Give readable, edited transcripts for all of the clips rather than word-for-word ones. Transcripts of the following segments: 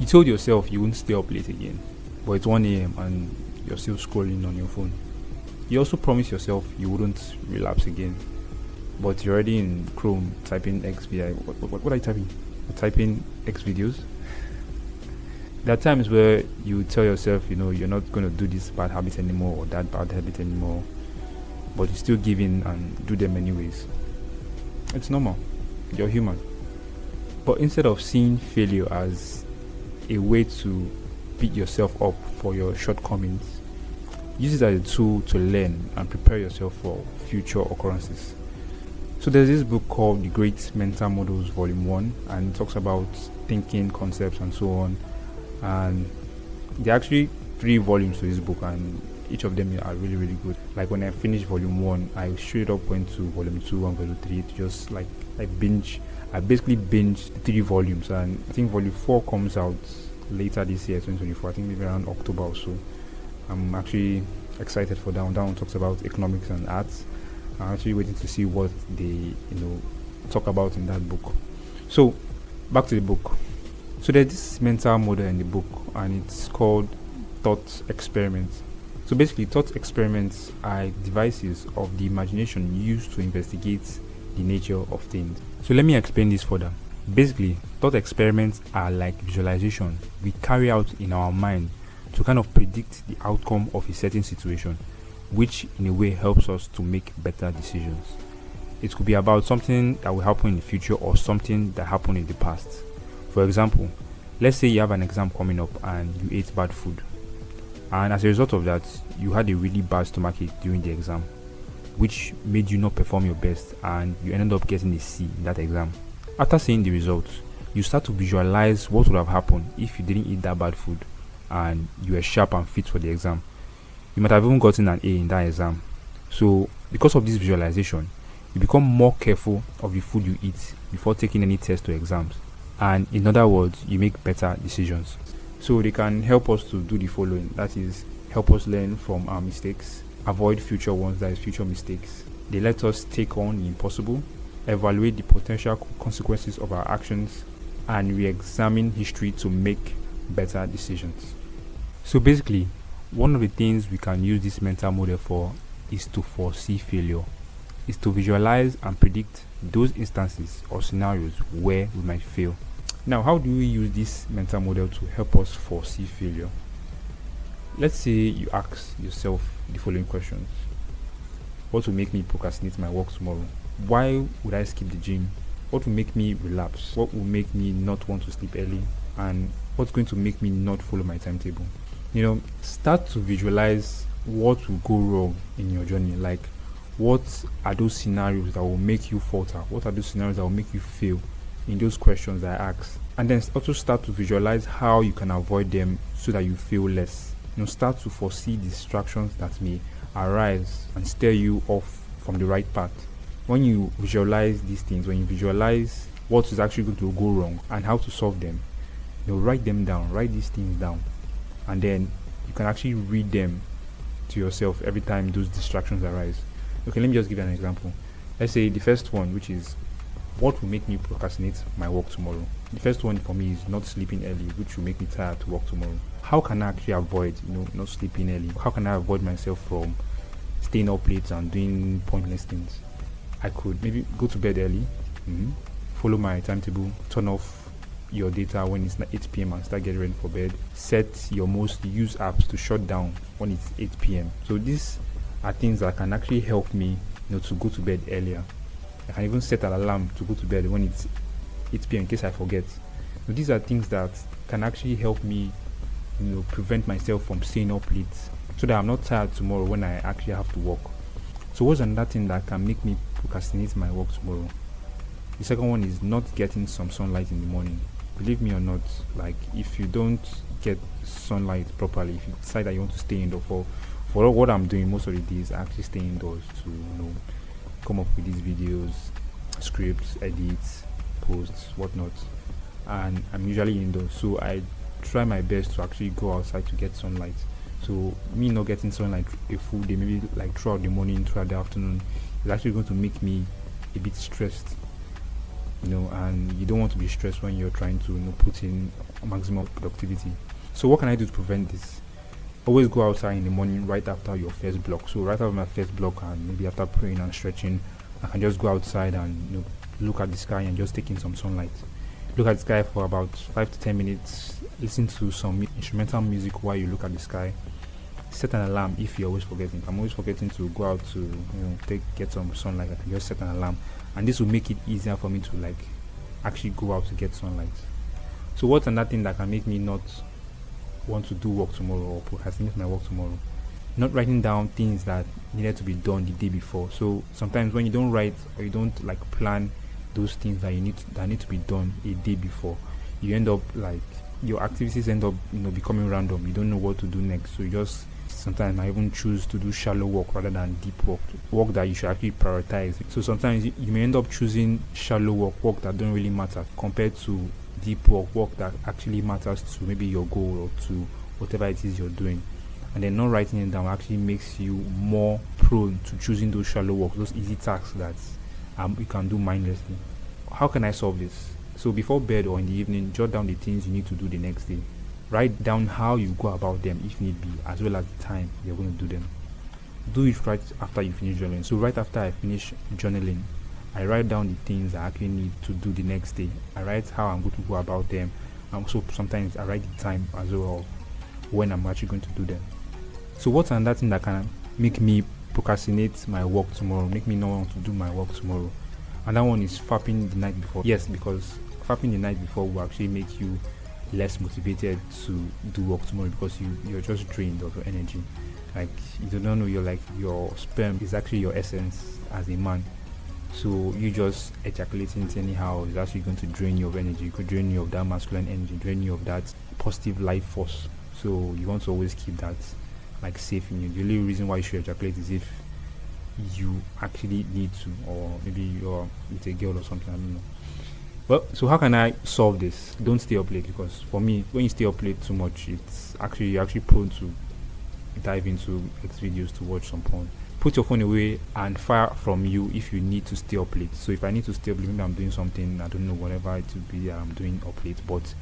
You told yourself you wouldn't stay up late again, but it's 1 a.m. and you're still scrolling on your phone. You also promised yourself you wouldn't relapse again, but you're already in Chrome typing XVI. What are you typing? You're typing X videos? There are times where you tell yourself, you're not going to do this bad habit anymore or that bad habit anymore, but you still give in and do them anyways. It's normal. You're human. But instead of seeing failure as a way to beat yourself up for your shortcomings, use it as a tool to learn and prepare yourself for future occurrences. So there's this book called The Great Mental Models Volume 1, and it talks about thinking, concepts, and so on. And there are actually 3 volumes to this book, and each of them are really, really good. Like when I finished Volume 1, I straight up went to Volume 2 and Volume 3 to just I basically binged 3 volumes, and I think Volume 4 comes out later this year, 2024. I think maybe around October or so. I'm actually excited for that one. That one talks about economics and arts. I'm actually waiting to see what they talk about in that book. So back to the book. So there's this mental model in the book, and it's called thought experiments. So basically, thought experiments are devices of the imagination used to investigate the nature of things. So let me explain this further. Basically, thought experiments are like visualization we carry out in our mind to kind of predict the outcome of a certain situation, which in a way helps us to make better decisions. It could be about something that will happen in the future or something that happened in the past. For example, let's say you have an exam coming up and you ate bad food, and as a result of that, you had a really bad stomachache during the exam, which made you not perform your best, and you ended up getting a C in that exam. After seeing the results, you start to visualize what would have happened if you didn't eat that bad food and you were sharp and fit for the exam. You might have even gotten an A in that exam. So because of this visualization, you become more careful of the food you eat before taking any test or exams, and in other words, you make better decisions. So they can help us to do the following: that is, help us learn from our mistakes, avoid future ones, that is future mistakes. They let us take on the impossible, evaluate the potential consequences of our actions, and re-examine history to make better decisions. So basically, one of the things we can use this mental model for is to foresee failure, is to visualize and predict those instances or scenarios where we might fail. Now, how do we use this mental model to help us foresee failure? Let's say you ask yourself the following questions: what will make me procrastinate my work tomorrow? Why would I skip the gym? What will make me relapse? What will make me not want to sleep early? And what's going to make me not follow my timetable? Start to visualize what will go wrong in your journey. Like, what are those scenarios that will make you falter? What are those scenarios that will make you fail in those questions that I asked? And then also start to visualize how you can avoid them so that you fail less. Start to foresee distractions that may arise and steer you off from the right path. When you visualize these things, when you visualize what is actually going to go wrong and how to solve them, write them down, write these things down, and then you can actually read them to yourself every time those distractions arise. Okay, let me just give you an example. Let's say the first one, which is what will make me procrastinate my work tomorrow. The first one for me is not sleeping early, which will make me tired to work tomorrow. How can I actually avoid, not sleeping early? How can I avoid myself from staying up late and doing pointless things? I could maybe go to bed early, follow my timetable, turn off your data when it's 8 p.m. and start getting ready for bed. Set your most used apps to shut down when it's 8 p.m. So these are things that can actually help me, to go to bed earlier. I can even set an alarm to go to bed when it's 8 p.m. in case I forget. So these are things that can actually help me, prevent myself from staying up late, so that I'm not tired tomorrow when I actually have to work. So what's another thing that can make me procrastinate my work tomorrow? The second one is not getting some sunlight in the morning. Believe me or not, like, if you don't get sunlight properly, if you decide that you want to stay indoors, for what I'm doing most of the days, I actually stay indoors to come up with these videos, scripts, edits, posts, whatnot, and I'm usually indoors, so I try my best to actually go outside to get sunlight. So me not getting sunlight a full day, maybe like throughout the morning, throughout the afternoon, is actually going to make me a bit stressed. and you don't want to be stressed when you're trying to put in maximum productivity. So what can I do to prevent this? Always go outside in the morning right after your first block. So right after my first block, and maybe after praying and stretching, I can just go outside and look at the sky and just take in some sunlight. Look at the sky for about 5 to 10 minutes. Listen to some instrumental music while you look at the sky. Set an alarm if you're always forgetting. If I'm always forgetting to go out to get some sunlight, I can just set an alarm, and this will make it easier for me to actually go out to get sunlight. So what's another thing that can make me not want to do work tomorrow or procrastinate my work tomorrow? Not writing down things that needed to be done the day before. So sometimes when you don't write or you don't plan those things that need to be done a day before, you end up your activities end up becoming random. You don't know what to do next, so you just sometimes I even choose to do shallow work rather than deep work that you should actually prioritize. So sometimes you may end up choosing shallow work that don't really matter, compared to deep work that actually matters to maybe your goal or to whatever it is you're doing. And then not writing it down actually makes you more prone to choosing those shallow work, those easy tasks that you can do mindlessly. How can I solve this? So before bed or in the evening, jot down the things you need to do the next day. Write down how you go about them if need be, as well as the time you're going to do them. Do it right after you finish journaling. So right after I finish journaling, I write down the things I actually need to do the next day. I write how I'm going to go about them. And also sometimes I write the time as well when I'm actually going to do them. So what's another thing that can make me procrastinate my work tomorrow, make me not want to do my work tomorrow? And that one is fapping the night before. Yes, because fapping the night before will actually make you less motivated to do work tomorrow, because you're just drained of your energy. You don't know, your sperm is actually your essence as a man. So you just ejaculating it anyhow is actually going to drain you of energy. It could drain you of that masculine energy, drain you of that positive life force. So you want to always keep that safe in you. The only reason why you should ejaculate is if you actually need to, or maybe you're with a girl or something, I don't know. Well, so how can I solve this? Don't stay up late, because for me, when you stay up late too much, you're actually prone to dive into X videos to watch some porn. Put your phone away and far from you if you need to stay up late. So if I need to stay up late, maybe I'm doing something, I don't know, whatever it would be I'm doing up late. But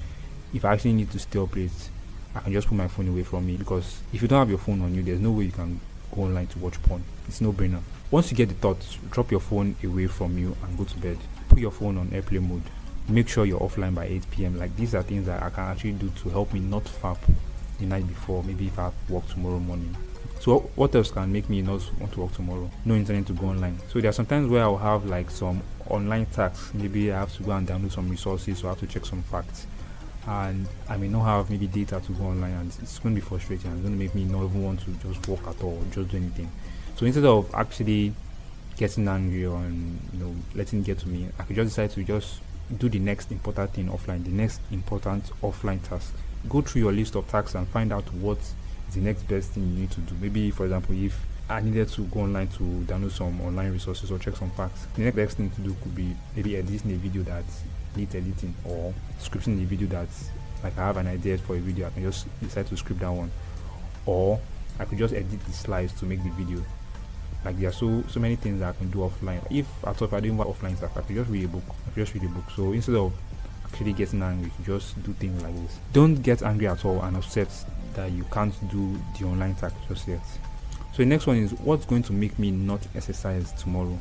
if I actually need to stay up late, I can just put my phone away from me, because if you don't have your phone on you, there's no way you can go online to watch porn. It's no brainer. Once you get the thoughts, drop your phone away from you and go to bed. Put your phone on airplane mode. Make sure you're offline by 8 p.m. These are things that I can actually do to help me not fap the night before, maybe if I have to work tomorrow morning. So what else can make me not want to work tomorrow? No internet to go online. So there are some times where I'll have some online tasks. Maybe I have to go and download some resources, so I have to check some facts, and I may not have maybe data to go online, and it's going to be frustrating. It's going to make me not even want to just work at all, just do anything. So instead of actually getting angry or letting it get to me, I could just decide to just do the next important thing offline, the next important offline task. Go through your list of tasks and find out what is the next best thing you need to do. Maybe, for example, if I needed to go online to download some online resources or check some facts, the next best thing to do could be maybe editing a video that needs editing, or scripting a video that I have an idea for a video, I can just decide to script that one, or I could just edit the slides to make the video. There are so many things that I can do offline. If I didn't want offline stuff, I could just read a book. So instead of actually getting angry, just do things like this. Don't get angry at all and upset that you can't do the online task just yet. So the next one is, what's going to make me not exercise tomorrow?